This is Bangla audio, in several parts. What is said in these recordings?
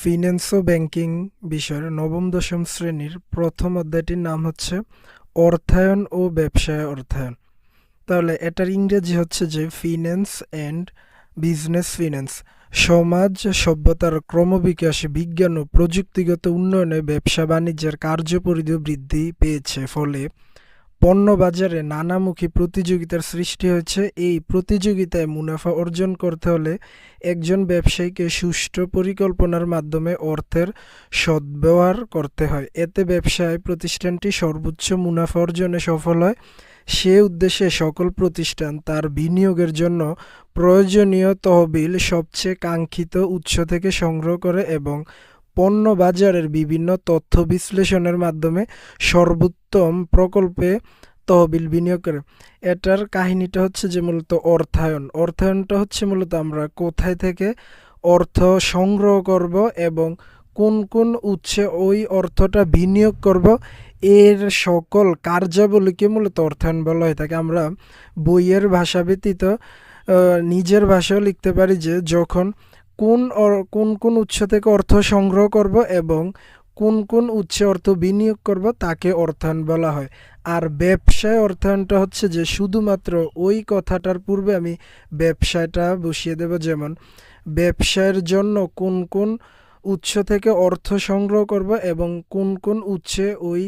ফিন্যান্স ও ব্যাংকিং বিষয়ের নবম দশম শ্রেণীর প্রথম অধ্যায়টির নাম হচ্ছে অর্থায়ন ও ব্যবসায় অর্থায়ন। তাহলে এটার ইংরেজি হচ্ছে যে ফিন্যান্স অ্যান্ড বিজনেস ফিন্যান্স। সমাজ সভ্যতার ক্রমবিকাশে বিজ্ঞান ও প্রযুক্তিগত উন্নয়নে ব্যবসা বাণিজ্যের কার্যপরিধি বৃদ্ধি পেয়েছে, ফলে পণ্য বাজারে নানামুখী প্রতিযোগিতার সৃষ্টি হয়েছে। এই প্রতিযোগিতায় মুনাফা অর্জন করতে হলে একজন ব্যবসায়ীকে সুষ্ঠু পরিকল্পনার মাধ্যমে অর্থের সদ্ব্যবহার করতে হয়। এতে ব্যবসায় প্রতিষ্ঠানটি সর্বোচ্চ মুনাফা অর্জনে সফল হয়। সে উদ্দেশ্যে সকল প্রতিষ্ঠান তার বিনিয়োগের জন্য প্রয়োজনীয় তহবিল সবচেয়ে কাঙ্ক্ষিত উৎস থেকে সংগ্রহ করে এবং পণ্য বাজারের বিভিন্ন তথ্য বিশ্লেষণের মাধ্যমে সর্বোত্তম প্রকল্পে তহবিল বিনিয়োগ করে। এটার কাহিনীটা হচ্ছে যে মূলত অর্থায়নটা হচ্ছে মূলত আমরা কোথায় থেকে অর্থ সংগ্রহ করব এবং কোন কোন উৎসে ওই অর্থটা বিনিয়োগ করব, এর সকল কার্যাবলীকে মূলত অর্থায়ন বলা হয়ে থাকে। আমরা বইয়ের ভাষা ব্যতীত নিজের ভাষাও লিখতে পারি যে যখন কোন কোন উৎস থেকে অর্থ সংগ্রহ করব এবং কোন কোন উৎসে অর্থ বিনিয়োগ করব তাকে অর্থায়ন বলা হয়। আর ব্যবসায় অর্থায়নটা হচ্ছে যে শুধুমাত্র ওই কথাটার পূর্বে আমি ব্যবসায়টা বসিয়ে দেব, যেমন ব্যবসায়ের জন্য কোন কোন উৎস থেকে অর্থ সংগ্রহ করব এবং কোন কোন উৎসে ওই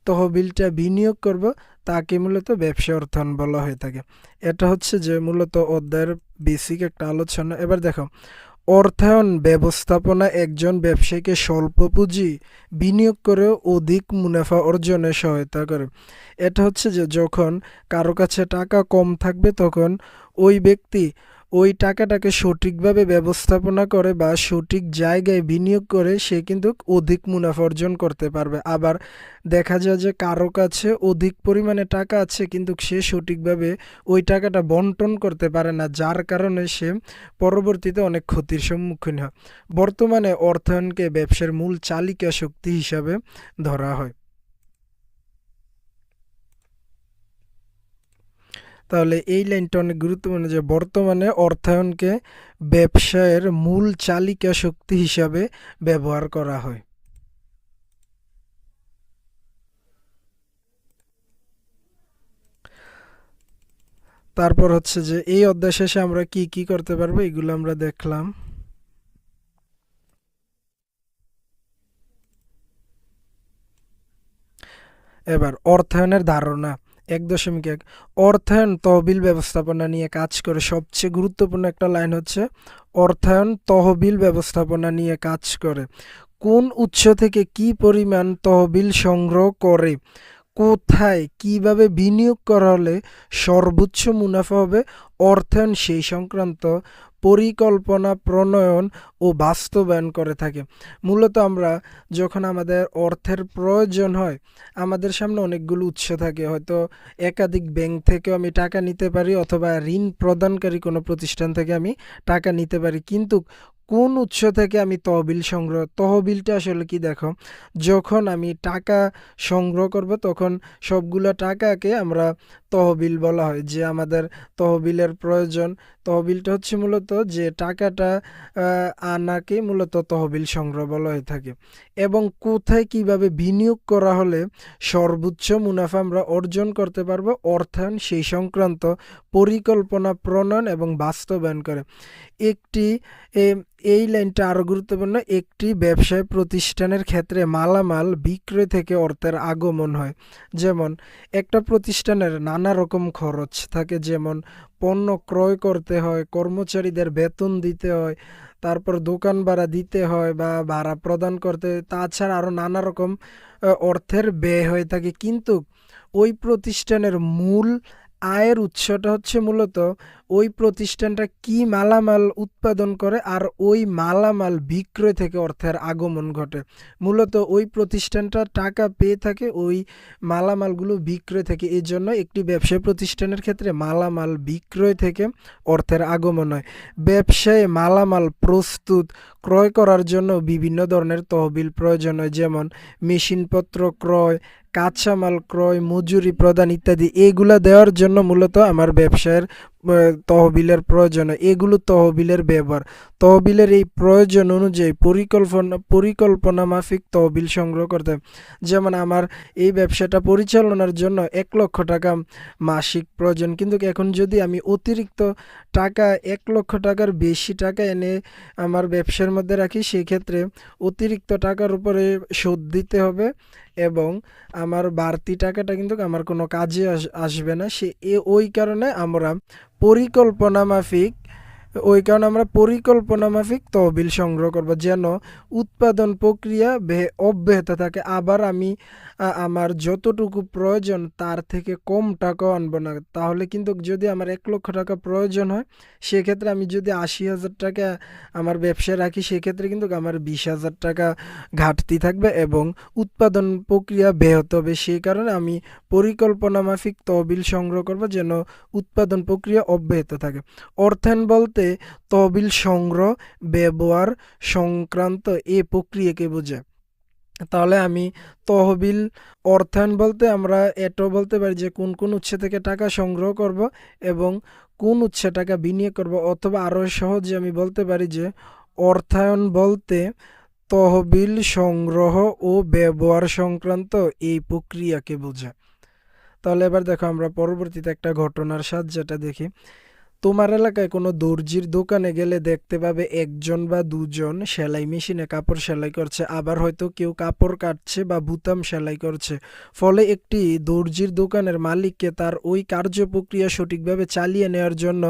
তহবিলটা বিনিয়োগ করব তাকে মূলত ব্যবসা অর্থায়ন বলা হয়ে থাকে। এটা হচ্ছে যে মূলত অধ্যায়ের বেসিক একটা আলোচনা। এবার দেখো, অর্থায়ন ব্যবস্থাপনা একজন ব্যবসায়ীকে স্বল্প পুঁজি বিনিয়োগ করে অধিক মুনাফা অর্জনে সহায়তা করে। এটা হচ্ছে যে যখন কারো কাছে টাকা কম থাকবে তখন ওই ব্যক্তি ওই টাকাটাকে সঠিকভাবে ব্যবস্থাপনা করে বা সঠিক জায়গায় বিনিয়োগ করে সে কিন্তু অধিক মুনাফা অর্জন করতে পারবে। আবার দেখা যায় যে কারো কাছে অধিক পরিমাণে টাকা আছে কিন্তু সে সঠিকভাবে ওই টাকাটা বন্টন করতে পারে না, যার কারণে সে পরবর্তীতে অনেক ক্ষতির সম্মুখীন হয়। বর্তমানে অর্থায়নকে ব্যবসার মূল চালিকা শক্তি হিসাবে ধরা হয়। তাহলে এই লাইনটা অনেক গুরুত্বপূর্ণ যে বর্তমানে অর্থায়নকে ব্যবসায়ের মূল চালিকা শক্তি হিসাবে ব্যবহার করা হয়। তারপর হচ্ছে যে এই অধ্যায় শেষে আমরা কি কি করতে পারবো এগুলো আমরা দেখলাম। এবার অর্থায়নের ধারণা 1.1 অর্থায়ন তহবিল ব্যবস্থাপনা নিয়ে কাজ করে। সবচেয়ে গুরুত্বপূর্ণ একটা লাইন হচ্ছে অর্থায়ন তহবিল ব্যবস্থাপনা নিয়ে কাজ করে। কোন উৎস থেকে কি পরিমাণ তহবিল সংগ্রহ করে, কোথায় কিভাবে বিনিয়োগ করা হলে সর্বোচ্চ মুনাফা হবে, অর্থায়ন সেই সংক্রান্ত পরিকল্পনা প্রণয়ন ও বাস্তবায়ন করে থাকে। মূলত আমরা যখন আমাদের অর্থের প্রয়োজন হয়, আমাদের সামনে অনেকগুলো উৎস থাকে, হয়তো একাধিক ব্যাংক থেকেও আমি টাকা নিতে পারি অথবা ঋণ প্রদানকারী কোনো প্রতিষ্ঠান থেকে আমি টাকা নিতে পারি, কিন্তু কোন উৎস থেকে আমি তহবিলটা আসলে কি, দেখো, যখন আমি টাকা সংগ্রহ করব তখন সবগুলো টাকাকে আমরা তহবিল বলা হয়, যে আমাদের তহবিলের প্রয়োজন। তহবিলটা হচ্ছে মূলত যে টাকাটা আনাকে মূলত তহবিল সংগ্রহ বলা হয়ে থাকে। এবং কোথায় কিভাবে বিনিয়োগ করা হলে সর্বোচ্চ মুনাফা আমরা অর্জন করতে পারবো, অর্থায়ন সেই সংক্রান্ত পরিকল্পনা প্রণয়ন এবং বাস্তবায়ন করে। এই লাইনটা আরও গুরুত্বপূর্ণ। একটি ব্যবসায় প্রতিষ্ঠানের ক্ষেত্রে মালামাল বিক্রয় থেকে অর্থের আগমন হয়। যেমন একটা প্রতিষ্ঠানের নানা রকম খরচ থাকে, যেমন পণ্য ক্রয় করতে হয়, কর্মচারীদের বেতন দিতে হয়, তারপর দোকান ভাড়া দিতে হয় বা ভাড়া প্রদান করতে হয়, তাছাড়া আরও নানা রকম অর্থের ব্যয় হয়ে থাকে। কিন্তু ওই প্রতিষ্ঠানের মূল আয়ের উৎসটা হচ্ছে মূলত ওই প্রতিষ্ঠানটা কি মালামাল উৎপাদন করে আর ওই মালামাল বিক্রয় থেকে অর্থের আগমন ঘটে। মূলত ওই প্রতিষ্ঠানটা টাকা পেয়ে থাকে ওই মালামালগুলো বিক্রয় থেকে। এই জন্য একটি ব্যবসায় প্রতিষ্ঠানের ক্ষেত্রে মালামাল বিক্রয় থেকে অর্থের আগমন হয়। ব্যবসায়ে মালামাল প্রস্তুত ক্রয় করার জন্য বিভিন্ন ধরনের তহবিল প্রয়োজন হয়, যেমন মেশিনপত্র ক্রয়, কাঁচামাল ক্রয়, মজুরি প্রদান ইত্যাদি। এইগুলা দেওয়ার জন্য মূলত আমার ব্যবসায়ের তহবিলের প্রয়োজন হয়, এগুলো তহবিলের ব্যবহার। তহবিলের এই প্রয়োজন অনুযায়ী পরিকল্পনা মাফিক তহবিল সংগ্রহ করতে হবে। যেমন আমার এই ব্যবসাটা পরিচালনার জন্য 1 লক্ষ টাকা মাসিক প্রয়োজন, কিন্তু এখন যদি আমি অতিরিক্ত টাকা 1 লক্ষ টাকার বেশি টাকা এনে আমার ব্যবসার মধ্যে রাখি, সেক্ষেত্রে অতিরিক্ত টাকার উপরে সুদ দিতে হবে এবং আমার বাড়তি টাকাটা কিন্তু আমার কোনো কাজে আসবে না। ওই কারণে আমরা পরিকল্পনা মাফিক তহবিল সংগ্রহ করব, যেন উৎপাদন প্রক্রিয়া অব্যাহত থাকে। আবার আমি আমার যতটুকু প্রয়োজন তার থেকে কম টাকাও আনবো না। তাহলে কিন্তু যদি আমার 1 লক্ষ টাকা প্রয়োজন হয়, সেক্ষেত্রে আমি যদি 80,000 টাকা আমার ব্যবসায় রাখি, সেক্ষেত্রে কিন্তু আমার 20,000 টাকা ঘাটতি থাকবে এবং উৎপাদন প্রক্রিয়া ব্যাহত হবে। সেই কারণে আমি পরিকল্পনা মাফিক তহবিল সংগ্রহ করব, যেন উৎপাদন প্রক্রিয়া অব্যাহত থাকে। অর্থায়ন বলতে তহবিল সংগ্রহ, ব্যবহার সংক্রান্ত এই প্রক্রিয়াকে বোঝায়। তাহলে আমি তহবিল অর্থায়ন বলতে আমরা এটাও বলতে পারি যে কোন কোন উৎস থেকে টাকা সংগ্রহ করব এবং কোন উৎসে টাকা বিনিয়োগ করব, অথবা আরও সহজে আমি বলতে পারি যে অর্থায়ন বলতে তহবিল সংগ্রহ ও ব্যবহার সংক্রান্ত এই প্রক্রিয়াকে বোঝায়। তাহলে এবার দেখো আমরা পরবর্তীতে একটা ঘটনার সাহায্যটা দেখি। তোমার এলাকায় কোনো দর্জির দোকানে গেলে দেখতে পাবে একজন বা দুজন সেলাই মেশিনে কাপড় সেলাই করছে, আবার হয়তো কেউ কাপড় কাটছে বা বুতাম সেলাই করছে। ফলে একটি দর্জির দোকানের মালিককে তার ওই কার্য প্রক্রিয়া সঠিকভাবে চালিয়ে নেওয়ার জন্য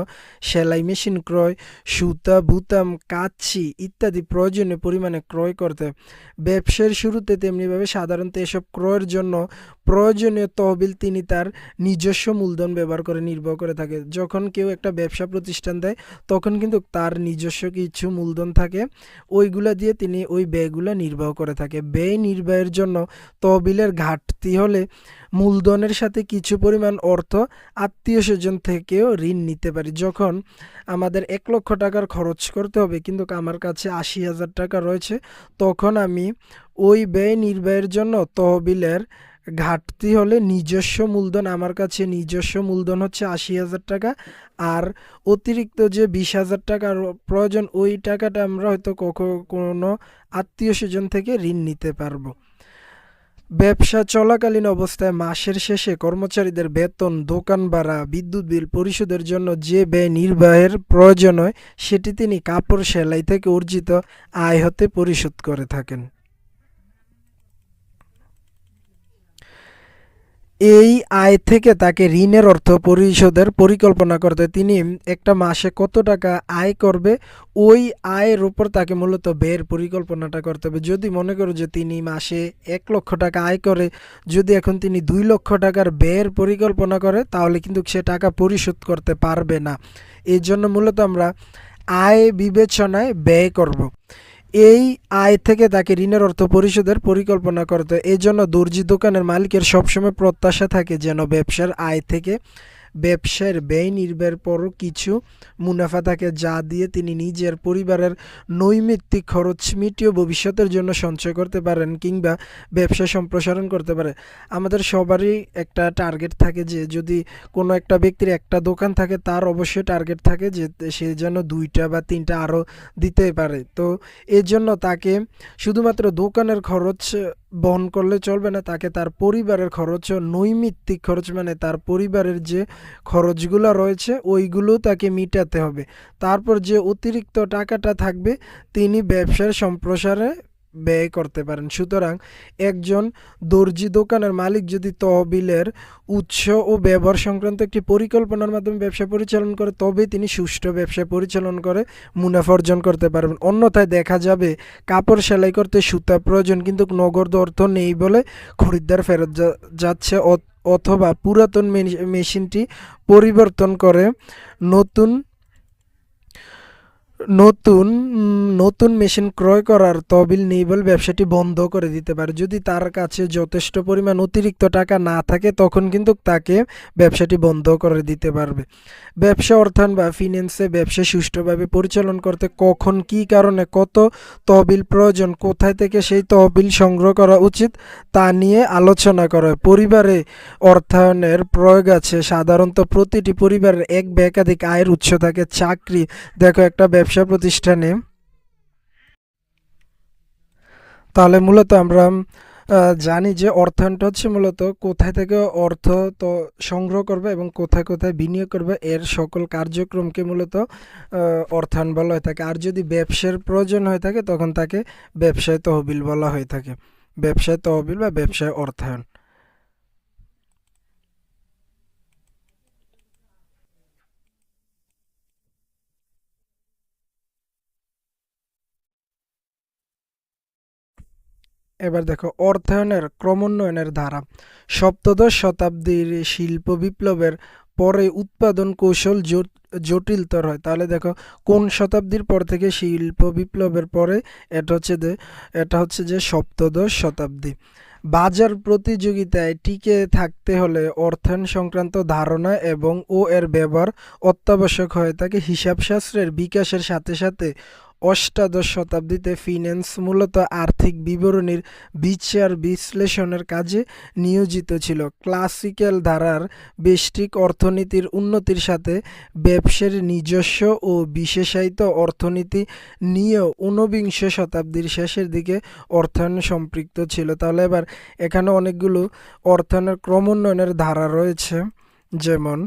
সেলাই মেশিন ক্রয়, সুতা, বুতাম, কাঁচি ইত্যাদি প্রয়োজনীয় পরিমাণে ক্রয় করতে। ব্যবসার শুরুতে তেমনিভাবে সাধারণত এসব ক্রয়ের জন্য প্রয়োজনীয় তহবিল তিনি তার নিজস্ব মূলধন ব্যবহার করে নির্বাহ করে থাকে। যখন কেউ একটা ব্যবসা প্রতিষ্ঠান দেয়, তখন কিন্তু তার নিজস্ব কিছু মূলধন থাকে, ওইগুলা দিয়ে তিনি ওই ব্যয়গুলো নির্বাহ করে থাকে। ব্যয় নির্বাহের জন্য তহবিলের ঘাটতি হলে মূলধনের সাথে কিছু পরিমাণ অর্থ আত্মীয় স্বজন থেকেও ঋণ নিতে পারি। যখন আমাদের 1 লক্ষ টাকার খরচ করতে হবে কিন্তু আমার কাছে 80,000 টাকা রয়েছে, তখন আমি ওই ব্যয় নির্বাহের জন্য তহবিলের ঘাটতি হলে নিজস্ব মূলধন, আমার কাছে নিজস্ব মূলধন হচ্ছে 80,000 টাকা, আর অতিরিক্ত যে 20,000 টাকার প্রয়োজন, ওই টাকাটা আমরা হয়তো কোনো আত্মীয় স্বজন থেকে ঋণ নিতে পারবো। ব্যবসা চলাকালীন অবস্থায় মাসের শেষে কর্মচারীদের বেতন, দোকান ভাড়া, বিদ্যুৎ বিল পরিশোধের জন্য যে ব্যয় নির্বাহের প্রয়োজন হয়, সেটি তিনি কাপড় সেলাই থেকে অর্জিত আয় হতে পরিশোধ করে থাকেন। এই আয় থেকে তাকে ঋণের অর্থ পরিশোধের পরিকল্পনা করতে, তিনি একটা মাসে কত টাকা আয় করবে, ওই আয়ের উপর তাকে মূলত ব্যয়ের পরিকল্পনাটা করতে হবে। যদি মনে করো যে তিনি মাসে 1 লক্ষ টাকা আয় করে, যদি এখন তিনি 2 লক্ষ টাকার ব্যয়ের পরিকল্পনা করে, তাহলে কিন্তু সে টাকা পরিশোধ করতে পারবে না। এই জন্য মূলত আমরা আয় বিবেচনায় ব্যয় করব। এই আয় থেকে তাকে ঋণের অর্থ পরিশোধের পরিকল্পনা করতে। এই জন্য দর্জি দোকানের মালিকের সবসময় প্রত্যাশা থাকে যেন ব্যবসার আয় থেকে ব্যবসার ব্যয় নির্বাহের পরও কিছু মুনাফা থাকে, যা দিয়ে তিনি নিজের পরিবারের নৈমিত্তিক খরচ মিটিয়ে ভবিষ্যতের জন্য সঞ্চয় করতে পারেন কিংবা ব্যবসা সম্প্রসারণ করতে পারে। আমাদের সবারই একটা টার্গেট থাকে যে যদি কোনো একটা ব্যক্তির একটা দোকান থাকে, তার অবশ্যই টার্গেট থাকে যে সে যেন 2টা বা 3টা আরও দিতে পারে। তো এর জন্য তাকে শুধুমাত্র দোকানের খরচ বহন করলে চলবে না, তাকে তার পরিবারের খরচ, নৈমিত্তিক খরচ মানে তার পরিবারের যে খরচগুলো রয়েছে ওইগুলো তাকে মিটাতে হবে। তারপর যে অতিরিক্ত টাকাটা থাকবে তিনি ব্যবসার সম্প্রসারে ব্যয় করতে পারেন। সুতরাং একজন দর্জি দোকানের মালিক যদি তহবিলের উৎস ও ব্যবহার সংক্রান্ত একটি পরিকল্পনার মাধ্যমে ব্যবসা পরিচালনা করে, তবে তিনি সুষ্ঠু ব্যবসা পরিচালনা করে মুনাফা অর্জন করতে পারবেন। অন্যথায় দেখা যাবে কাপড় সেলাই করতে সুতা প্রয়োজন কিন্তু নগদ অর্থ নেই বলে খরিদ্দার ফেরত যাচ্ছে, অথবা পুরাতন মেশিনটি পরিবর্তন করে নতুন নতুন মেশিন ক্রয় করার তহবিল নেই বলে ব্যবসাটি বন্ধ করে দিতে পারে। যদি তার কাছে যথেষ্ট পরিমাণ অতিরিক্ত টাকা না থাকে তখন কিন্তু তাকে ব্যবসাটি বন্ধ করে দিতে পারবে। ব্যবসা অর্থায়ন বা ফিন্যান্সে ব্যবসা সুষ্ঠুভাবে পরিচালনা করতে কখন কী কারণে কত তহবিল প্রয়োজন, কোথায় থেকে সেই তহবিল সংগ্রহ করা উচিত তা নিয়ে আলোচনা করা হয়। পরিবারে অর্থায়নের প্রয়োগ আছে। সাধারণত প্রতিটি পরিবারের এক বা একাধিক আয়ের উৎস থাকে। চাকরি, দেখো একটা ব্যবসা প্রতিষ্ঠানে, তাহলে মূলত আমরা জানি যে অর্থায়নটা হচ্ছে মূলত কোথায় থেকে অর্থ তো সংগ্রহ করবে এবং কোথায় কোথায় বিনিয়োগ করবে এর সকল কার্যক্রমকে মূলত অর্থায়ন বলা হয়ে থাকে। আর যদি ব্যবসার প্রয়োজন হয়ে থাকে তখন তাকে ব্যবসায় তহবিল বলা হয়ে থাকে। ব্যবসায় তহবিল বা ব্যবসায় অর্থায়ন। এবার দেখো অর্থায়নের ক্রমোন্নয়নের ধারা। সপ্তদশ শতাব্দীর শিল্প বিপ্লবের পরে উৎপাদন কৌশল জটিলতর হয়। তাহলে দেখো কোন শতাব্দীর পর থেকে শিল্প বিপ্লবের পরে? এটা হচ্ছে যে সপ্তদশ শতাব্দী। বাজার প্রতিযোগিতায় টিকে থাকতে হলে অর্থায়ন সংক্রান্ত ধারণা এবং এর ব্যবহার অত্যাবশ্যক হয়ে থাকে। হিসাবশাস্ত্রের বিকাশের সাথে সাথে অষ্টাদশ শতাব্দীতে ফিন্যান্স মূলত আর্থিক বিবরণীর বিচার বিশ্লেষণের কাজে নিয়োজিত ছিল। ক্লাসিক্যাল ধারার ব্যষ্টিক অর্থনীতির উন্নতির সাথে ব্যবসার নিজস্ব ও বিশেষায়িত অর্থনীতি নিয়েও ঊনবিংশ শতাব্দীর শেষের দিকে অর্থায়ন সম্পৃক্ত ছিল। তাহলে এবার এখানে অনেকগুলো অর্থায়নের ক্রমোন্নয়নের ধারা রয়েছে। যেমন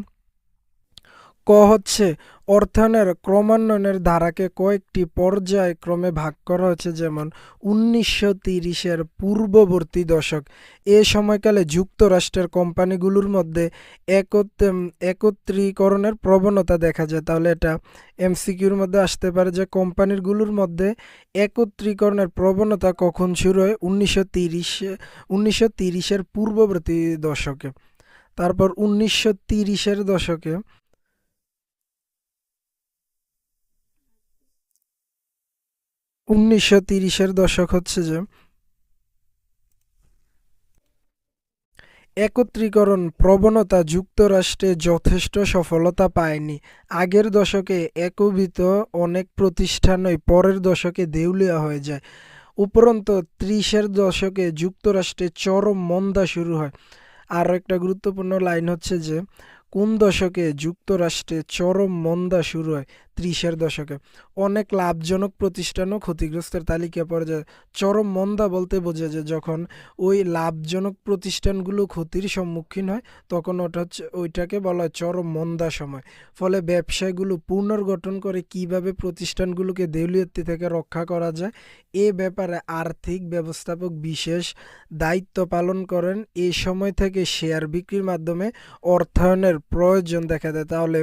হচ্ছে অর্থায়নের ক্রমান্বয়নের ধারাকে কয়েকটি পর্যায়ক্রমে ভাগ করা হয়েছে। যেমন 1930-এর পূর্ববর্তী দশক, এ সময়কালে যুক্তরাষ্ট্রের কোম্পানিগুলোর মধ্যে একত্রীকরণের প্রবণতা দেখা যায়। তাহলে এটা এমসিকিউর মধ্যে আসতে পারে যে কোম্পানিগুলোর মধ্যে একত্রীকরণের প্রবণতা কখন শুরু হয়? 1930-এর পূর্ববর্তী দশকে। তারপর 1930-এর দশকে 1930-এর দশক হচ্ছে যে একত্রীকরণ প্রবণতা যুক্তরাষ্ট্রে যথেষ্ট সফলতা পায়নি। আগের দশকে একীভূত অনেক প্রতিষ্ঠানই পরের দশকে দেউলিয়া হয়ে যায়। উপরন্তু 30-এর দশকে যুক্তরাষ্ট্রে চরম মন্দা শুরু হয়। আরও একটা গুরুত্বপূর্ণ লাইন হচ্ছে যে কোন দশকে যুক্তরাষ্ট্রে চরম মন্দা শুরু হয়? 30-এর দশকে। অনেক লাভজনক প্রতিষ্ঠানও ক্ষতিগ্রস্তের তালিকায় পড়ে যায়। চরম মন্দা বলতে বোঝা যায় যখন ওই লাভজনক প্রতিষ্ঠানগুলো ক্ষতির সম্মুখীন হয় তখন ওইটাকে বলা হয় চরম মন্দা সময়। ফলে ব্যবসায়গুলো পুনর্গঠন করে কিভাবে প্রতিষ্ঠানগুলোকে দেউলিয়ত্ব থেকে রক্ষা করা যায় এ ব্যাপারে আর্থিক ব্যবস্থাপক বিশেষ দায়িত্ব পালন করেন। এই সময় থেকে শেয়ার বিক্রির মাধ্যমে অর্থায়নের প্রয়োজন দেখা দেয়। তাহলে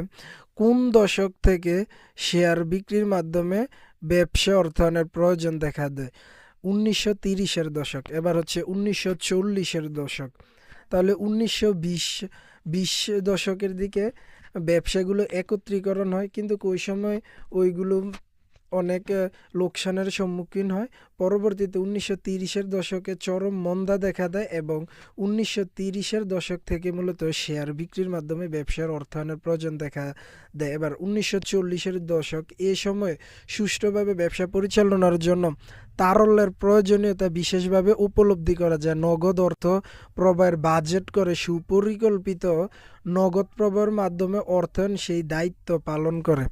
কোন দশক থেকে শেয়ার বিক্রির মাধ্যমে ব্যবসা অর্থায়নের প্রয়োজন দেখা দেয়? 1930-এর দশক। এবার হচ্ছে 1940-এর দশক। তাহলে 1920 দশকের দিকে ব্যবসাগুলো একত্রীকরণ হয়, কিন্তু ওই সময় ওইগুলো অনেক লোকসানের সম্মুখীন হয়। পরবর্তীতে 1930-এর দশকে চরম মন্দা দেখা দেয় এবং 1930-এর দশক থেকে মূলত শেয়ার বিক্রির মাধ্যমে ব্যবসার অর্থায়নের প্রয়োজন দেখা দেয়। এবার 1940-এর দশক, এ সময় সুষ্ঠুভাবে ব্যবসা পরিচালনার জন্য তারল্যের প্রয়োজনীয়তা বিশেষভাবে উপলব্ধি করা যায়। নগদ অর্থ প্রবাহের বাজেট করে সুপরিকল্পিত নগদ প্রবাহের মাধ্যমে অর্থায়ন সেই দায়িত্ব পালন করে।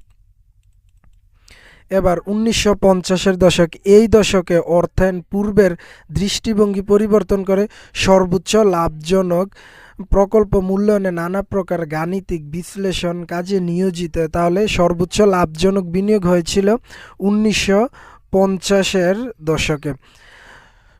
এবার 1950-এর দশক, এই দশকে অর্থায়ন পূর্বের দৃষ্টিভঙ্গি পরিবর্তন করে সর্বোচ্চ লাভজনক প্রকল্প মূল্যায়নে নানা প্রকার গাণিতিক বিশ্লেষণ কাজে নিয়োজিত। তাহলে সর্বোচ্চ লাভজনক বিনিয়োগ হয়েছিল 1950-এর দশকে।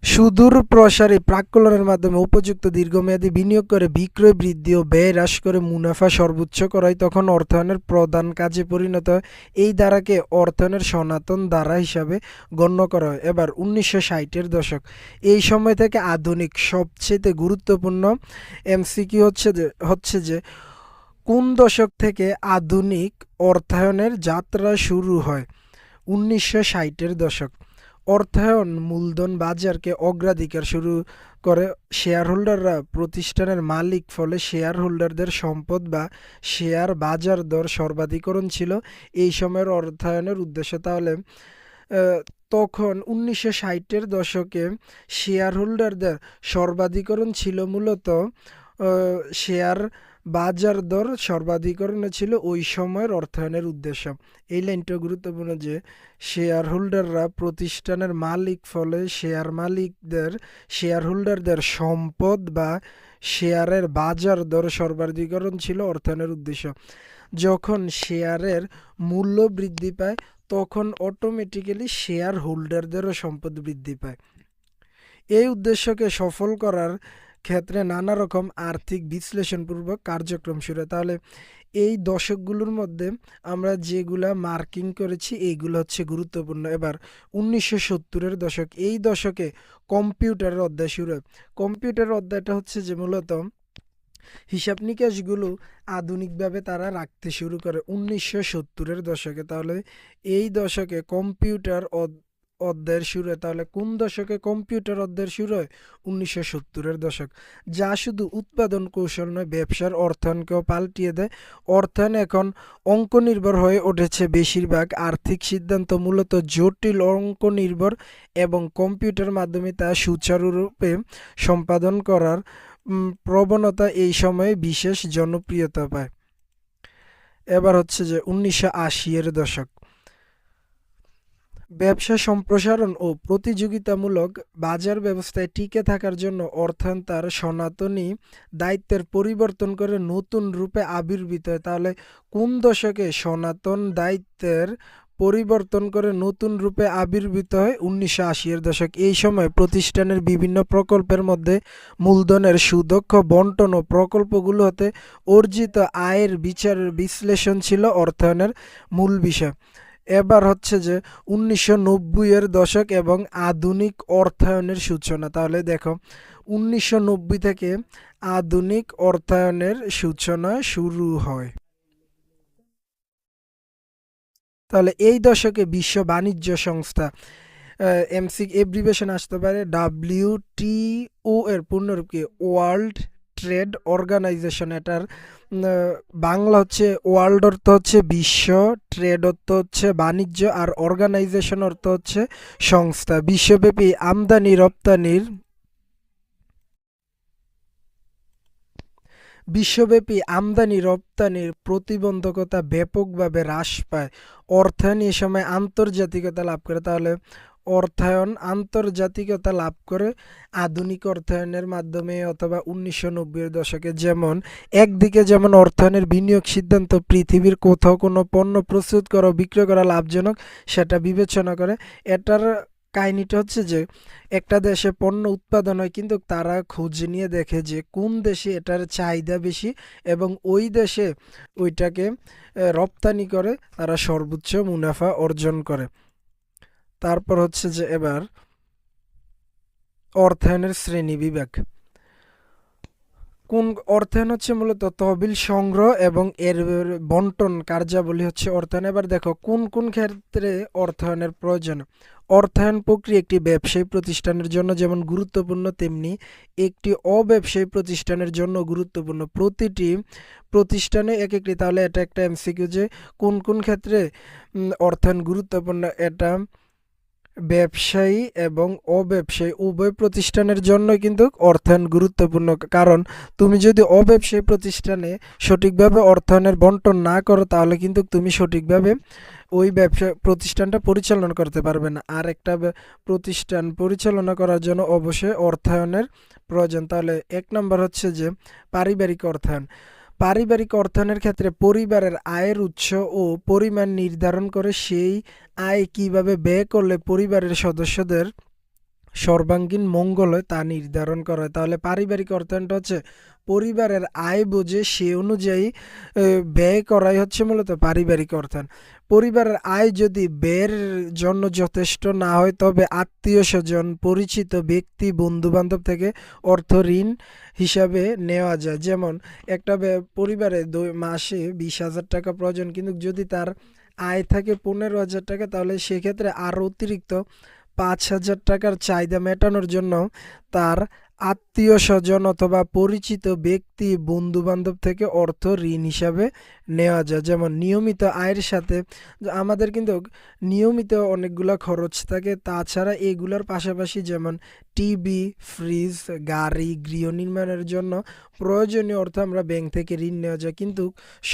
সুদূর প্রসারী প্রাক্কলনের মাধ্যমে উপযুক্ত দীর্ঘমেয়াদী বিনিয়োগ করে বিক্রয় বৃদ্ধি ও ব্যয় হ্রাস করে মুনাফা সর্বোচ্চ করাই তখন অর্থায়নের প্রধান কাজে পরিণত হয়। এই ধারাকে অর্থায়নের সনাতন ধারা হিসাবে গণ্য করা হয়। এবার 1960-এর দশক, এই সময় থেকে আধুনিক সবচেয়ে গুরুত্বপূর্ণ এমসিকিউ হচ্ছে যে কোন দশক থেকে আধুনিক অর্থায়নের যাত্রা শুরু হয়? 1960-এর দশক। অর্থায়ন মূলধন বাজারকে অগ্রাধিকার শুরু করে। শেয়ার হোল্ডাররা প্রতিষ্ঠানের মালিক, ফলে শেয়ার হোল্ডারদের সম্পদ বা শেয়ার বাজার দর সর্বাধিকরণ ছিল এই সময়ের অর্থায়নের উদ্দেশ্য। তাহলে তখন 1960-এর দশকে শেয়ার হোল্ডারদের সর্বাধিকরণ ছিল মূলত শেয়ার বাজার দর সর্বাধিকরণ ছিল ওই সময়ের অর্থায়নের উদ্দেশ্য। এই লাইনটা গুরুত্বপূর্ণ যে শেয়ার হোল্ডাররা প্রতিষ্ঠানের মালিক, ফলে শেয়ার হোল্ডারদের সম্পদ বা শেয়ারের বাজার দর সর্বাধিকরণ ছিল অর্থায়নের উদ্দেশ্য। যখন শেয়ারের মূল্য বৃদ্ধি পায় তখন অটোমেটিক্যালি শেয়ার হোল্ডারদেরও সম্পদ বৃদ্ধি পায়। এই উদ্দেশ্যকে সফল করার ক্ষেত্রে নানা রকম আর্থিক বিশ্লেষণপূর্বক কার্যক্রম শুরু হয়। তাহলে এই দশকগুলোর মধ্যে আমরা যেগুলা মার্কিং করেছি এইগুলো হচ্ছে গুরুত্বপূর্ণ। এবার 1970-এর দশক, এই দশকে কম্পিউটারের অধ্যায় শুরু হয়। কম্পিউটারের অধ্যায়টা হচ্ছে যে মূলত হিসাব নিকাশগুলো আধুনিকভাবে তারা রাখতে শুরু করে 1970-এর দশকে। তাহলে এই দশকে কম্পিউটার অধ্যায়ের শুরু হয়। তাহলে কোন দশকে কম্পিউটার অধ্যায়ের শুরু হয়? 1970-এর দশক। যা শুধু উৎপাদন কৌশল নয়, ব্যবসার অর্থায়নকেও পাল্টিয়ে দেয়। অর্থায়ন এখন অঙ্ক নির্ভর হয়ে উঠেছে। বেশিরভাগ আর্থিক সিদ্ধান্ত মূলত জটিল অঙ্ক নির্ভর এবং কম্পিউটার মাধ্যমে তা সুচারুরূপে সম্পাদন করার প্রবণতা এই সময়ে বিশেষ জনপ্রিয়তা পায়। এবার হচ্ছে যে 1980-এর দশক। ব্যবসা সম্প্রসারণ ও প্রতিযোগিতামূলক বাজার ব্যবস্থায় টিকে থাকার জন্য অর্থায়ন তার সনাতনী দায়িত্বের পরিবর্তন করে নতুন রূপে আবির্ভূত হয়। তাহলে কোন দশকে সনাতন দায়িত্বের পরিবর্তন করে নতুন রূপে আবির্ভূত হয়? 1980-এর দশক। এই সময় প্রতিষ্ঠানের বিভিন্ন প্রকল্পের মধ্যে মূলধনের সুদক্ষ বন্টন ও প্রকল্পগুলো হতে অর্জিত আয়ের বিশ্লেষণ ছিল অর্থায়নের মূল বিষয়। এবার হচ্ছে যে 1990-এর দশক এবং আধুনিক অর্থায়নের সূচনা। তাহলে দেখো 1990 থেকে আধুনিক অর্থায়নের সূচনা শুরু হয়। তাহলে এই দশকে বিশ্ব বাণিজ্য সংস্থা, এমসি এব্রিভিয়েশন আসতে পারে WTO এর পূর্ণরূপ কি? World trade organization. এটার বাংলা হচ্ছে ওয়ার্ল্ড অর্থ হচ্ছে বিশ্ব, ট্রেড অর্থ হচ্ছে বাণিজ্য, আর অর্গানাইজেশন অর্থ হচ্ছে সংস্থা। বিশ্বব্যাপী আমদানি রপ্তানির প্রতিবন্ধকতা ব্যাপকভাবে হ্রাস পায়। অর্থায়ন এ সময় আন্তর্জাতিকতা লাভ করে। তাহলে অর্থায়ন আন্তর্জাতিকতা লাভ করে আধুনিক অর্থায়নের মাধ্যমে অথবা 1990-এর দশকে। যেমন একদিকে যেমন অর্থায়নের বিনিয়োগ সিদ্ধান্ত পৃথিবীর কোথাও কোনো পণ্য প্রস্তুত করা ও বিক্রয় করা লাভজনক সেটা বিবেচনা করে। এটার কাহিনীটা হচ্ছে যে একটা দেশে পণ্য উৎপাদন হয়, কিন্তু তারা খোঁজ নিয়ে দেখে যে কোন দেশে এটার চাহিদা বেশি এবং ওই দেশে ওইটাকে রপ্তানি করে তারা সর্বোচ্চ মুনাফা অর্জন করে। তারপর হচ্ছে যে এবার অর্থায়নের শ্রেণী বিভাগ। কোন অর্থায়ন হচ্ছে মূলত তহবিল সংগ্রহ এবং এর বন্টন কার্যাবলী হচ্ছে অর্থায়ন। এবার দেখো কোন কোন ক্ষেত্রে অর্থায়নের প্রয়োজন। অর্থায়ন প্রক্রিয়া একটি ব্যবসায়ী প্রতিষ্ঠানের জন্য যেমন গুরুত্বপূর্ণ, তেমনি একটি অব্যবসায়ী প্রতিষ্ঠানের জন্য গুরুত্বপূর্ণ। প্রতিটি প্রতিষ্ঠানে এক একটি। তাহলে এটা একটা এমসিকিউ যে কোন কোন ক্ষেত্রে অর্থায়ন গুরুত্বপূর্ণ। এটা ব্যবসায়ী এবং অব্যবসায়ী উভয় প্রতিষ্ঠানের জন্য কিন্তু অর্থায়ন গুরুত্বপূর্ণ। কারণ তুমি যদি অব্যবসায়ী প্রতিষ্ঠানে সঠিকভাবে অর্থায়নের বন্টন না করো তাহলে কিন্তু তুমি সঠিকভাবে ওই ব্যবসা প্রতিষ্ঠানটা পরিচালনা করতে পারবে না। আর একটা প্রতিষ্ঠান পরিচালনা করার জন্য অবশ্যই অর্থায়নের প্রয়োজন। তাহলে এক নম্বর হচ্ছে যে পারিবারিক অর্থায়ন। পারিবারিক অর্থায়নের ক্ষেত্রে পরিবারের আয়ের উৎস ও পরিমাণ নির্ধারণ করে সেই আয় কিভাবে ব্যয় করলে পরিবারের সদস্যদের সর্বাঙ্গীন মঙ্গল হয় তা নির্ধারণ করা হয়। তাহলে পারিবারিক অর্থায়নটা হচ্ছে পরিবারের আয় বুঝে সে অনুযায়ী ব্যয় করাই হচ্ছে মূলত পারিবারিক অর্থায়ন। পরিবারের আয় যদি ব্যয়ের জন্য যথেষ্ট না হয় তবে আত্মীয় স্বজন, পরিচিত ব্যক্তি, বন্ধু বান্ধব থেকে অর্থ ঋণ হিসাবে নেওয়া যায়। যেমন একটা পরিবারে মাসে 20,000 টাকা প্রয়োজন, কিন্তু যদি তার আয় থাকে 15,000 টাকা, তাহলে সেক্ষেত্রে আরও অতিরিক্ত 5,000 টাকার চাহিদা মেটানোর জন্য তার আত্মীয় স্বজন অথবা পরিচিত ব্যক্তি বন্ধু বান্ধব থেকে অর্থ ঋণ হিসাবে নেওয়া যায়। যেমন নিয়মিত আয়ের সাথে আমাদের কিন্তু নিয়মিত অনেকগুলো খরচ থাকে, তাছাড়া এগুলোর পাশাপাশি যেমন টিভি, ফ্রিজ, গাড়ি, গৃহ নির্মাণের জন্য প্রয়োজনীয় অর্থ আমরা ব্যাংক থেকে ঋণ নেওয়া যায়, কিন্তু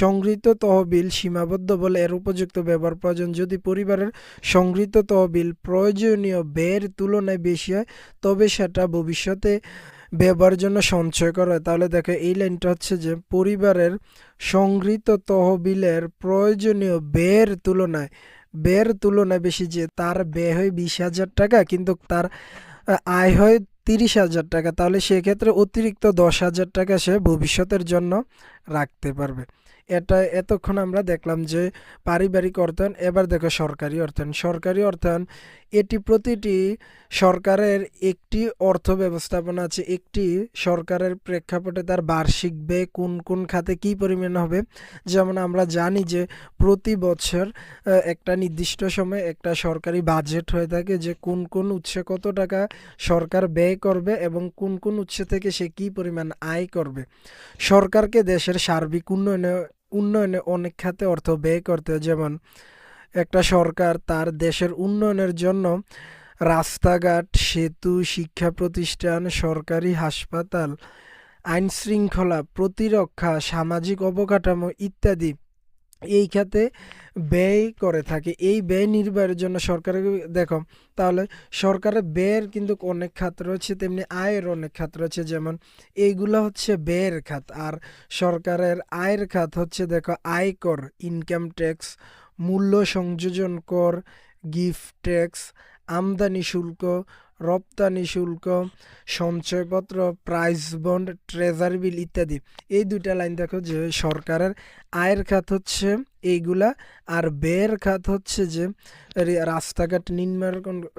সংগৃহীত তহবিল সীমাবদ্ধ বলে এর উপযুক্ত ব্যবহার প্রয়োজন। যদি পরিবারের সংগৃহীত তহবিল প্রয়োজনীয় ব্যয়ের তুলনায় বেশি হয়, তবে সেটা ভবিষ্যতে ব্যবহারের জন্য সঞ্চয় করা হয়। তাহলে দেখো এই লাইনটা হচ্ছে যে পরিবারের সংগৃহীত তহবিলের প্রয়োজনীয় ব্যয়ের তুলনায় বেশি, যে তার ব্যয় হয় 20,000 টাকা কিন্তু তার আয় হয় 30,000 টাকা, তাহলে সেক্ষেত্রে অতিরিক্ত 10,000 টাকা সে ভবিষ্যতের জন্য রাখতে পারবে। এটা এতক্ষণ আমরা দেখলাম যে পারিবারিক অর্থায়ন। এবার দেখো সরকারি অর্থায়ন। সরকারি অর্থায়ন এটি প্রতিটি সরকারের একটি অর্থ ব্যবস্থাপনা আছে। একটি সরকারের প্রেক্ষাপটে তার বার্ষিক ব্যয় কোন কোন খাতে কী পরিমাণ হবে। যেমন আমরা জানি যে প্রতি বছর একটা নির্দিষ্ট সময়ে একটা সরকারি বাজেট হয়ে থাকে, যে কোন কোন উৎসে কত টাকা সরকার ব্যয় করবে এবং কোন কোন উৎস থেকে সে কী পরিমাণ আয় করবে। সরকারকে দেশের সার্বিক উন্নয়নে অনেক খাতে অর্থ ব্যয় করতে হয়। যেমন একটা সরকার তার দেশের উন্নয়নের জন্য রাস্তাঘাট, সেতু, শিক্ষা প্রতিষ্ঠান, সরকারি হাসপাতাল, আইন শৃঙ্খলা, প্রতিরক্ষা, সামাজিক অবকাঠামো ইত্যাদি এই খাতে ব্যয় করে থাকে। এই ব্যয় নির্বাহের জন্য সরকারের দেখো, তাহলে সরকারের ব্যয়ের কিন্তু অনেক খাত রয়েছে, তেমনি আয়ের অনেক খাত রয়েছে। যেমন এইগুলো হচ্ছে ব্যয়ের খাত, আর সরকারের আয়ের খাত হচ্ছে দেখো আয়কর, ইনকাম ট্যাক্স, মূল্য সংযোজন কর, গিফট ট্যাক্স, আমদানি শুল্ক, রপ্তানি শুল্ক, সঞ্চয়পত্র, প্রাইস বন্ড, ট্রেজারি বিল ইত্যাদি। এই দুইটা লাইন দেখো যে সরকারের আয়ের খাত হচ্ছে এইগুলা, আর ব্যয়ের খাত হচ্ছে যে রাস্তাঘাট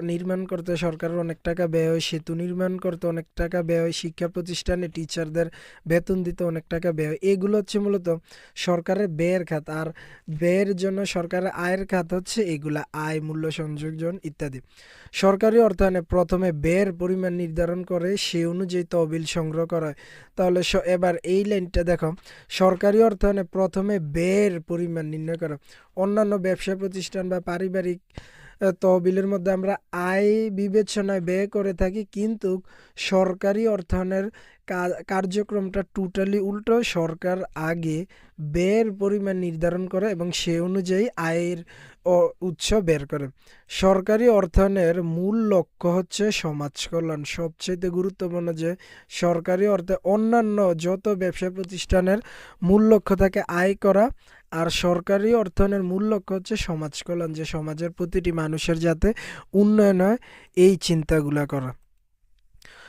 নির্মাণ করতে সরকারের অনেক টাকা ব্যয় হয়, সেতু নির্মাণ করতে অনেক টাকা ব্যয় হয়, শিক্ষা প্রতিষ্ঠানে টিচারদের বেতন দিতে অনেক টাকা ব্যয় হয়। এগুলো হচ্ছে মূলত সরকারের ব্যয়ের খাত। আর ব্যয়ের জন্য সরকারের আয়ের খাত হচ্ছে এগুলা আয়, মূল্য সংযোজন ইত্যাদি। সরকারি অর্থায়নে প্রথমে ব্যয়ের পরিমাণ নির্ধারণ করে সে অনুযায়ী তহবিল সংগ্রহ করা হয়। তাহলে এবার এই লাইনটা দেখো, সরকারি অর্থায়নে প্রথমে ব্যয়ের পরিমাণ নির্ণয় করা। অন্যান্য ব্যবসা প্রতিষ্ঠান বা পারিবারিক তহবিলের মধ্যে আমরা আয় বিবেচনায় ব্যয় করে থাকি, কিন্তু সরকারি অর্থায়নের কার্যক্রমটা টোটালি উল্টো। সরকার আগে ব্যয়ের পরিমাণ নির্ধারণ করে এবং সে অনুযায়ী আয়ের উৎস বের করে। সরকারি অর্থায়নের মূল লক্ষ্য হচ্ছে সমাজ কল্যাণ। সবচেয়ে গুরুত্বপূর্ণ যে সরকারি অর্থে অন্যান্য যত ব্যবসা প্রতিষ্ঠানের মূল লক্ষ্য থাকে আয় করা, আর সরকারি অর্থায়নের মূল লক্ষ্য হচ্ছে সমাজ কল্যাণ, যে সমাজের প্রতিটি মানুষের যাতে উন্নয়ন হয় এই চিন্তাগুলা করা।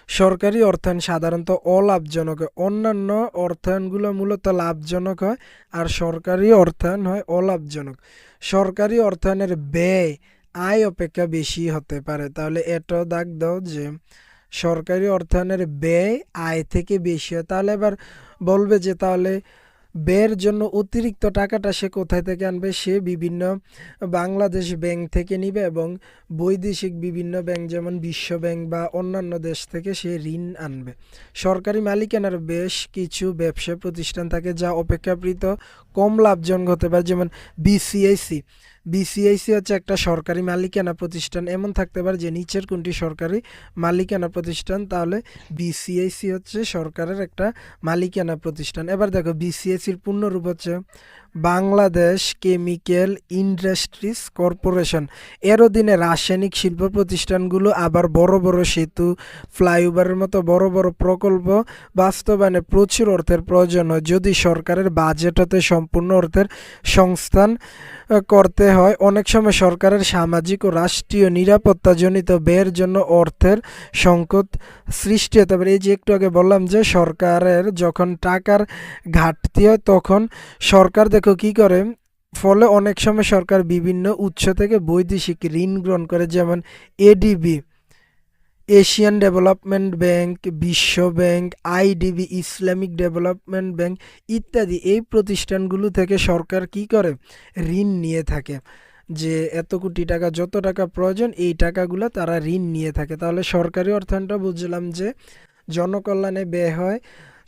সরকারি অর্থায়ন সাধারণত অলাভজনক হয়, অন্যান্য অর্থায়নগুলো মূলত লাভজনক হয়, আর সরকারি অর্থায়ন হয় অলাভজনক। সরকারি অর্থায়নের ব্যয় আয় অপেক্ষা বেশি হতে পারে। তাহলে এটাও দাগ দাও যে সরকারি অর্থায়নের ব্যয় আয় থেকে বেশি হয়। তাহলে এবার বলবে যে তাহলে ব্যয়ের জন্য অতিরিক্ত টাকাটা সে কোথায় থেকে আনবে? সে বিভিন্ন বাংলাদেশ ব্যাংক থেকে নিবে এবং বৈদেশিক বিভিন্ন ব্যাংক যেমন বিশ্ব ব্যাংক বা অন্যান্য দেশ থেকে সে ঋণ আনবে। সরকারি মালিকানার বেশ কিছু ব্যবসা প্রতিষ্ঠান থাকে যা অপেক্ষাকৃত কম লাভজনক হতে পারে, যেমন বিসিআইসি। বিসিআইসি হচ্ছে একটা সরকারি মালিকানা প্রতিষ্ঠান। এমন থাকতে পারে যে নিচের কোনটি সরকারি মালিকানা প্রতিষ্ঠান? তাহলে বিসিআইসি হচ্ছে সরকারের একটা মালিকানা প্রতিষ্ঠান। এবার দেখো বিসিআইসির পূর্ণরূপ হচ্ছে বাংলাদেশ কেমিক্যাল ইন্ডাস্ট্রিজ কর্পোরেশন। এর অধীনে রাসায়নিক শিল্প প্রতিষ্ঠানগুলো আবার বড় বড় সেতু, ফ্লাইওভারের মতো বড় বড় প্রকল্প বাস্তবায়নে প্রচুর অর্থের প্রয়োজন হয়। যদি সরকারের বাজেট হতে সম্পূর্ণ অর্থের সংস্থান করতে হয়, অনেক সময় সরকারের সামাজিক ও রাষ্ট্রীয় নিরাপত্তাজনিত ব্যয়ের জন্য অর্থের সংকট সৃষ্টি হতে পারে। এই যে একটু আগে বললাম যে সরকারের যখন টাকার ঘাটতি হয় তখন সরকার দেখো কি করে, ফলে অনেক সময় সরকার বিভিন্ন উৎস থেকে বৈদেশিক ঋণ গ্রহণ করে, যেমন এডিবি। এশিয়ান ডেভেলপমেন্ট ব্যাংক, বিশ্ব bank, IDB, Islamic development bank ইত্যাদি এই প্রতিষ্ঠানগুলো থেকে সরকার কি করে, ঋণ নিয়ে থাকে। যে এত কোটি টাকা, যত টাকা প্রয়োজন এই টাকাগুলো তারা ঋণ নিয়ে থাকে। তাহলে সরকারি অর্থায়নটা বুঝলাম যে জনকল্যাণে ব্যয় হয়।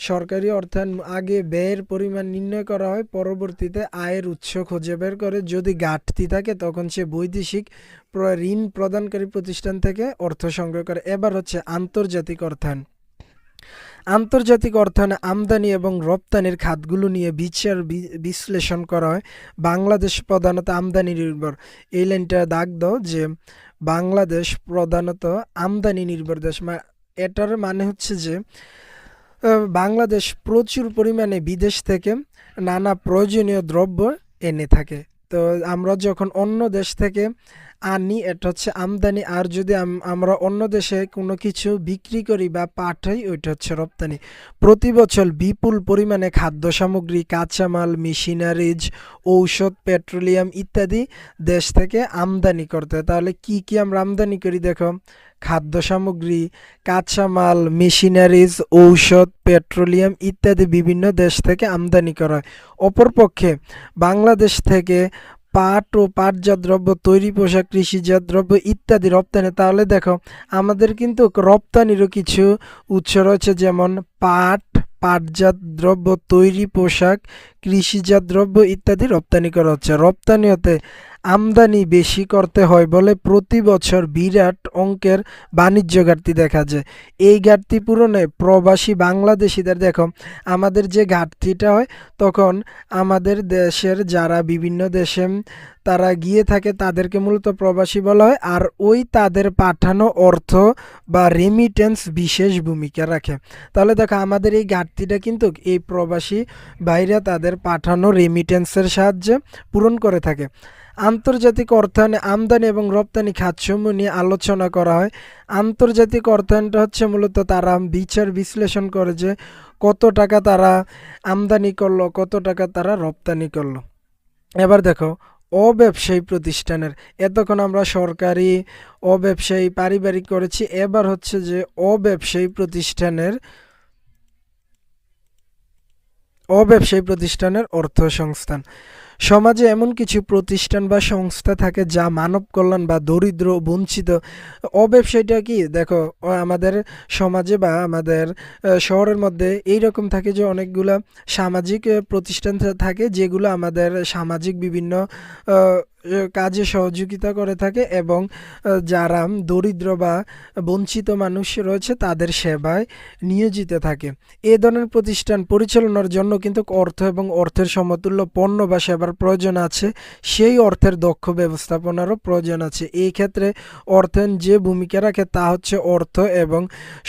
সরকারি অর্থায়ন আগে ব্যয়ের পরিমাণ নির্ণয় করা হয়, পরবর্তীতে আয়ের উৎস খুঁজে বের করে যদি ঘাটতি থাকে তখন সে বৈদেশিক ঋণ প্রদানকারী প্রতিষ্ঠান থেকে অর্থ সংগ্রহ করে। এবার হচ্ছে আন্তর্জাতিক অর্থায়ন। আন্তর্জাতিক অর্থায়নে আমদানি এবং রপ্তানির খাতগুলো নিয়ে বিশ্লেষণ করা হয়। বাংলাদেশ প্রধানত আমদানি নির্ভর, এই লাইনটা দাগ দাও যে বাংলাদেশ প্রধানত আমদানি নির্ভর দেশ। এটার মানে হচ্ছে যে বাংলাদেশ প্রচুর পরিমাণে বিদেশ থেকে নানা প্রয়োজনীয় দ্রব্য এনে থাকে। তো আমরা যখন অন্য দেশ থেকে আনি এটা হচ্ছে আমদানি, আর যদি আমরা অন্য দেশে কোনো কিছু বিক্রি করি বা পাঠাই ওইটা হচ্ছে রপ্তানি। প্রতি বছর বিপুল পরিমাণে খাদ্য সামগ্রী, কাঁচামাল, মেশিনারিজ, ঔষধ, পেট্রোলিয়াম ইত্যাদি দেশ থেকে আমদানি করতে হয়। তাহলে কি কি আমরা আমদানি করি দেখো, খাদ্য সামগ্রী, কাঁচামাল, মেশিনারিজ, ঔষধ, পেট্রোলিয়াম ইত্যাদি বিভিন্ন দেশ থেকে আমদানি করা হয়। অপরপক্ষে বাংলাদেশ থেকে পাট ও পাটজাত দ্রব্য, তৈরি পোশাক, কৃষিজাত দ্রব্য ইত্যাদি রপ্তানি। তাহলে দেখো আমাদের কিন্তু রপ্তানিরও কিছু উৎস রয়েছে, যেমন পাট, পাটজাত দ্রব্য, তৈরি পোশাক, কৃষিজাত দ্রব্য ইত্যাদি রপ্তানি করা হচ্ছে। রপ্তানি হতে আমদানি বেশি করতে হয় বলে প্রতি বছর বিরাট অঙ্কের বাণিজ্য ঘাটতি দেখা যায়। এই ঘাটতি পূরণে প্রবাসী বাংলাদেশিদের, দেখো আমাদের যে ঘাটতিটা হয় তখন আমাদের দেশের যারা বিভিন্ন দেশে তারা গিয়ে থাকে তাদেরকে মূলত প্রবাসী বলা হয়, আর ওই তাদের পাঠানো অর্থ বা রেমিটেন্স বিশেষ ভূমিকা রাখে। তাহলে দেখো আমাদের এই ঘাটতিটা কিন্তু এই প্রবাসী ভাইরা তাদের পাঠানো রেমিটেন্সের সাহায্যে পূরণ করে থাকে। আন্তর্জাতিক অর্থায়নে আমদানি এবং রপ্তানি খাতসমূহ নিয়ে আলোচনা করা হয়। আন্তর্জাতিক অর্থায়নটা হচ্ছে মূলত তারা বিশ্লেষণ করে যে কত টাকা তারা আমদানি করলো, কত টাকা তারা রপ্তানি করলো। এবার দেখো অব্যবসায়ী প্রতিষ্ঠানের, এতক্ষণ আমরা সরকারি, অব্যবসায়ী, পারিবারিক করেছি। এবার হচ্ছে যে অব্যবসায়ী প্রতিষ্ঠানের অর্থ সংস্থান। সমাজে এমন কিছু প্রতিষ্ঠান বা সংস্থা থাকে যা মানব কল্যাণ বা দরিদ্র, বঞ্চিত। অব্যবসায়ীটা কি দেখো, আমাদের সমাজে বা আমাদের শহরের মধ্যে এইরকম থাকে যে অনেকগুলা সামাজিক প্রতিষ্ঠান থাকে যেগুলো আমাদের সামাজিক বিভিন্ন কাজে সহযোগিতা করে থাকে এবং যারা দরিদ্র বা বঞ্চিত মানুষ রয়েছে তাদের সেবায় নিয়োজিত থাকে। এ ধরনের প্রতিষ্ঠান পরিচালনার জন্য কিন্তু অর্থ এবং অর্থের সমতুল্য পণ্য বা সেবার প্রয়োজন আছে, সেই অর্থের দক্ষ ব্যবস্থাপনারও প্রয়োজন আছে। এই ক্ষেত্রে অর্থায়ন যে ভূমিকা রাখে তা হচ্ছে অর্থ এবং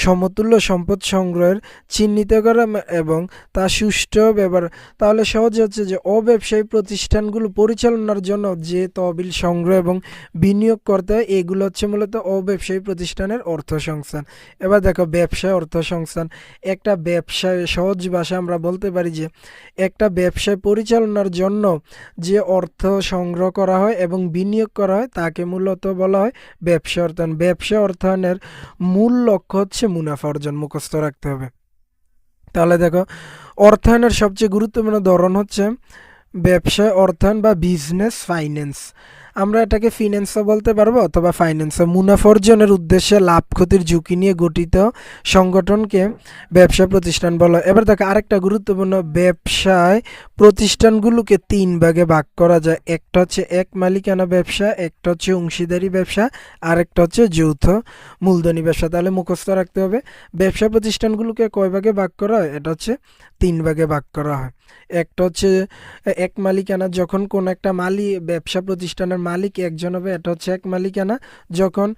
সমতুল্য সম্পদ সংগ্রহের চিহ্নিত করা এবং তা সুষ্ঠু ব্যবহার। তাহলে সহজ হচ্ছে যে অব্যবসায়ী প্রতিষ্ঠানগুলো পরিচালনার জন্য যে তহবিল সংগ্রহ এবং বিনিয়োগ করতে হয় এগুলো হচ্ছে মূলত অব্যবসায়ী প্রতিষ্ঠানের অর্থ সংস্থান। এবার দেখো ব্যবসায় অর্থ সংস্থান। একটা ব্যবসায় সহজ ভাষা আমরা বলতে পারি যে একটা ব্যবসায় পরিচালনার জন্য যে অর্থ সংগ্রহ করা হয় এবং বিনিয়োগ করা হয় তাকে মূলত বলা হয় ব্যবসা অর্থায়ন। ব্যবসা অর্থায়নের মূল লক্ষ্য হচ্ছে মুনাফা অর্জন, মুখস্থ রাখতে হবে। তাহলে দেখো অর্থায়নের সবচেয়ে গুরুত্বপূর্ণ ধরন হচ্ছে ব্যবসায় অর্থায়ন বা বিজনেস ফাইন্যান্স। আমরা এটাকে ফিন্যান্সও বলতে পারবো অথবা ফাইন্যান্সও। মুনাফা অর্জনের উদ্দেশ্যে লাভ ক্ষতির ঝুঁকি নিয়ে গঠিত সংগঠনকে ব্যবসা প্রতিষ্ঠান বলা হয়। এবার দেখো আরেকটা গুরুত্বপূর্ণ, ব্যবসায় প্রতিষ্ঠানগুলোকে তিন ভাগে ভাগ করা যায়। একটা হচ্ছে এক মালিকানা ব্যবসা, একটা হচ্ছে অংশীদারি ব্যবসা, আর একটা হচ্ছে যৌথ মূলধনী ব্যবসা। তাহলে মুখস্থ রাখতে হবে ব্যবসা প্রতিষ্ঠানগুলোকে কয় ভাগে ভাগ করা হয়, এটা হচ্ছে তিন ভাগে ভাগ করা হয়। একটা হচ্ছে এক মালিকানা, যখন কোন একটা ব্যবসা প্রতিষ্ঠানের মালিক একজন হবে এটা হচ্ছে এক মালিকানা, যখন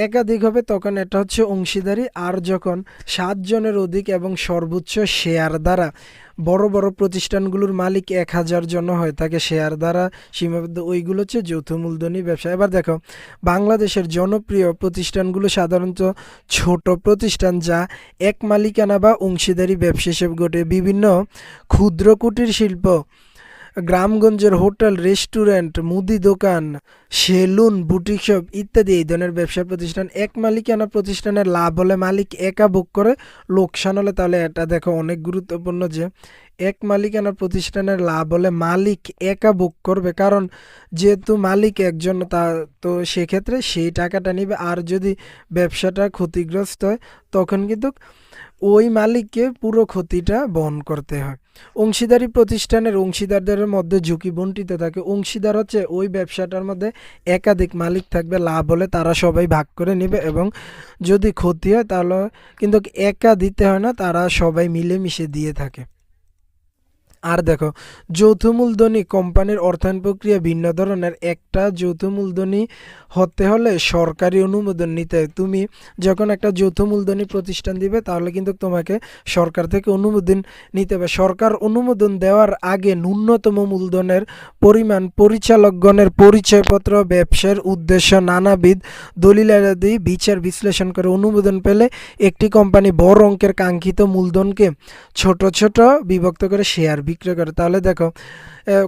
একাধিক হবে তখন এটা হচ্ছে অংশীদারি, আর যখন 7 জনের অধিক এবং সর্বোচ্চ শেয়ার দ্বারা বড় বড় প্রতিষ্ঠানগুলোর মালিক 1000 জন হয় থাকে শেয়ার দ্বারা সীমাবদ্ধ, ওইগুলো হচ্ছে যৌথ মূলধনী ব্যবসা। এবার দেখো বাংলাদেশের জনপ্রিয় প্রতিষ্ঠানগুলো সাধারণত ছোট প্রতিষ্ঠান যা এক মালিকানা বা অংশীদারি ব্যবসা হিসেবে গঠে। বিভিন্ন ক্ষুদ্র কুটির শিল্প গ্রামগঞ্জের হোটেল, রেস্টুরেন্ট, মুদি দোকান, সেলুন, বুটিক শপ ইত্যাদি এই ধরনের ব্যবসা প্রতিষ্ঠান। এক মালিকানা প্রতিষ্ঠানের লাভ হলে মালিক একা ভোগ করে, লোকসান হলে, তাহলে এটা দেখো অনেক গুরুত্বপূর্ণ যে এক মালিকানা প্রতিষ্ঠানের লাভ হলে মালিক একা ভোগ করবে, কারণ যেহেতু মালিক একজন, তা তো সেক্ষেত্রে সেই টাকাটা নিবে। আর যদি ব্যবসাটা ক্ষতিগ্রস্ত হয় তখন কিন্তু ওই মালিককে পুরো ক্ষতিটা বহন করতে হয়। অংশীদারি প্রতিষ্ঠানের অংশীদারদের মধ্যে ঝুঁকি বণ্টিত থাকে। অংশীদার হচ্ছে ওই ব্যবসাটার মধ্যে একাধিক মালিক থাকবে, লাভ হলে তারা সবাই ভাগ করে নেবে, এবং যদি ক্ষতি হয় তাহলে কিন্তু একা দিতে হয় না, তারা সবাই মিলেমিশে দিয়ে থাকে। আর দেখো, যৌথ মূলধনী কোম্পানির অর্থায়ন প্রক্রিয়া ভিন্ন ধরনের। একটা যৌথ মূলধনী হতে হলে সরকারি অনুমোদন নিতে হয়। তুমি যখন একটা যৌথ মূলধনী প্রতিষ্ঠান দিবে তাহলে কিন্তু তোমাকে সরকার থেকে অনুমোদন নিতে হবে। সরকার অনুমোদন দেওয়ার আগে ন্যূনতম মূলধনের পরিমাণ, পরিচালকগণের পরিচয়পত্র, ব্যবসার উদ্দেশ্য, নানাবিধ দলিলাদি বিচার বিশ্লেষণ করে অনুমোদন পেলে একটি কোম্পানি বড় অঙ্কের কাঙ্ক্ষিত মূলধনকে ছোট ছোট বিভক্ত করে শেয়ার বিক্রয় করে। তাহলে দেখো,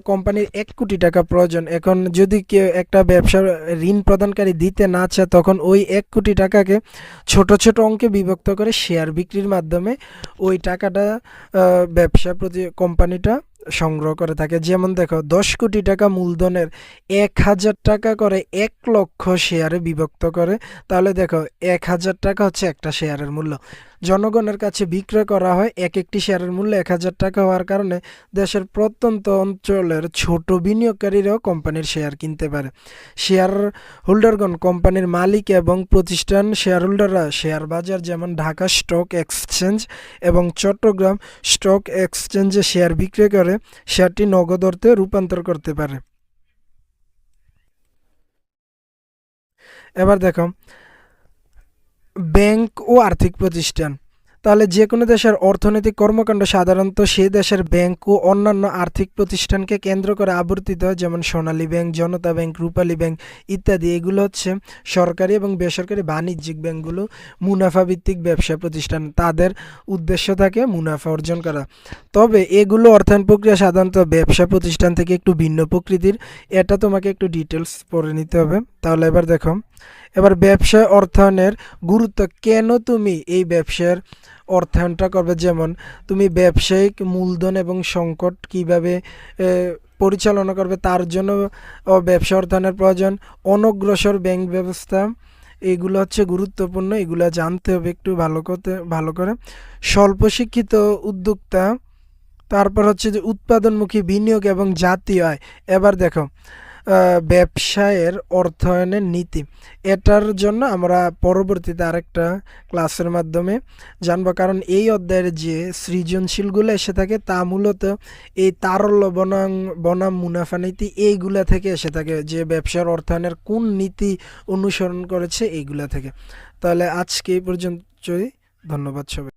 কোম্পানির 1 কোটি টাকা প্রয়োজন। এখন যদি কেউ একটা ব্যবসার ঋণ প্রদানকারী দিতে না চায়, তখন ওই 1 কোটি টাকাকে ছোট ছোট অঙ্কে বিভক্ত করে শেয়ার বিক্রির মাধ্যমে ওই টাকাটা ব্যবসা প্রতি কোম্পানিটা সংগ্রহ করে থাকে। যেমন দেখো, 10 কোটি টাকা মূলধনের 1,000 টাকা করে 1 লক্ষ শেয়ারে বিভক্ত করে। তাহলে দেখো, 1,000 টাকা হচ্ছে একটা শেয়ারের মূল্য। জনগণের কাছে বিক্রয় করা হয়। একটি শেয়ারের মূল্য 1,000 টাকা হওয়ার কারণে দেশের প্রত্যন্ত অঞ্চলের ছোট বিনিয়োগকারীরাও কোম্পানির শেয়ার কিনতে পারে। শেয়ার হোল্ডারগণ কোম্পানির মালিক এবং প্রতিষ্ঠান শেয়ার হোল্ডাররা শেয়ার বাজার যেমন ঢাকা স্টক এক্সচেঞ্জ এবং চট্টগ্রাম স্টক এক্সচেঞ্জে শেয়ার বিক্রয় করে শেয়ারটি নগদ অর্থে রূপান্তর করতে পারে। এবার দেখো, ব্যাংক ও আর্থিক প্রতিষ্ঠান। তাহলে যে কোনো দেশের অর্থনৈতিক কর্মকাণ্ড সাধারণত সেই দেশের ব্যাংক ও অন্যান্য আর্থিক প্রতিষ্ঠানকে কেন্দ্র করে আবর্তিত হয়, যেমন সোনালী ব্যাংক, জনতা ব্যাংক, রূপালী ব্যাংক ইত্যাদি। এগুলো হচ্ছে সরকারি এবং বেসরকারি বাণিজ্যিক ব্যাংকগুলো মুনাফা ভিত্তিক ব্যবসা প্রতিষ্ঠান। তাদের উদ্দেশ্য থাকে মুনাফা অর্জন করা। তবে এগুলো অর্থায়ন প্রক্রিয়া সাধারণত ব্যবসা প্রতিষ্ঠান থেকে একটু ভিন্ন প্রকৃতির। এটা তোমাকে একটু ডিটেলস পড়ে নিতে হবে। তাহলে এবার দেখো, এবার ব্যবসা অর্থায়নের গুরুত্ব, কেন তুমি এই ব্যবসার অর্থায়নটা করবে। যেমন তুমি ব্যবসায়িক মূলধন এবং সংকট কিভাবে পরিচালনা করবে, তার জন্য ব্যবসা অর্থায়নের প্রয়োজন। অনগ্রসর ব্যাংক ব্যবস্থা, এগুলো হচ্ছে গুরুত্বপূর্ণ, এগুলো জানতে হবে একটু ভালো করে। স্বল্প শিক্ষিত উদ্যোক্তা, তারপর হচ্ছে যে উৎপাদনমুখী বিনিয়োগ এবং জাতীয় আয়। এবার দেখো, ব্যবসায়ের অর্থায়নের নীতি, এটার জন্য আমরা পরবর্তীতে আরেকটা ক্লাসের মাধ্যমে জানবো, কারণ এই অধ্যায়ের যে সৃজনশীলগুলো এসে থাকে তা মূলত এই তারল্য বনাম মুনাফা নীতি এইগুলা থেকে এসে থাকে, যে ব্যবসার অর্থায়নের কোন নীতি অনুসরণ করেছে এইগুলা থেকে। তাহলে আজকে এই পর্যন্তই, ধন্যবাদ সবাই।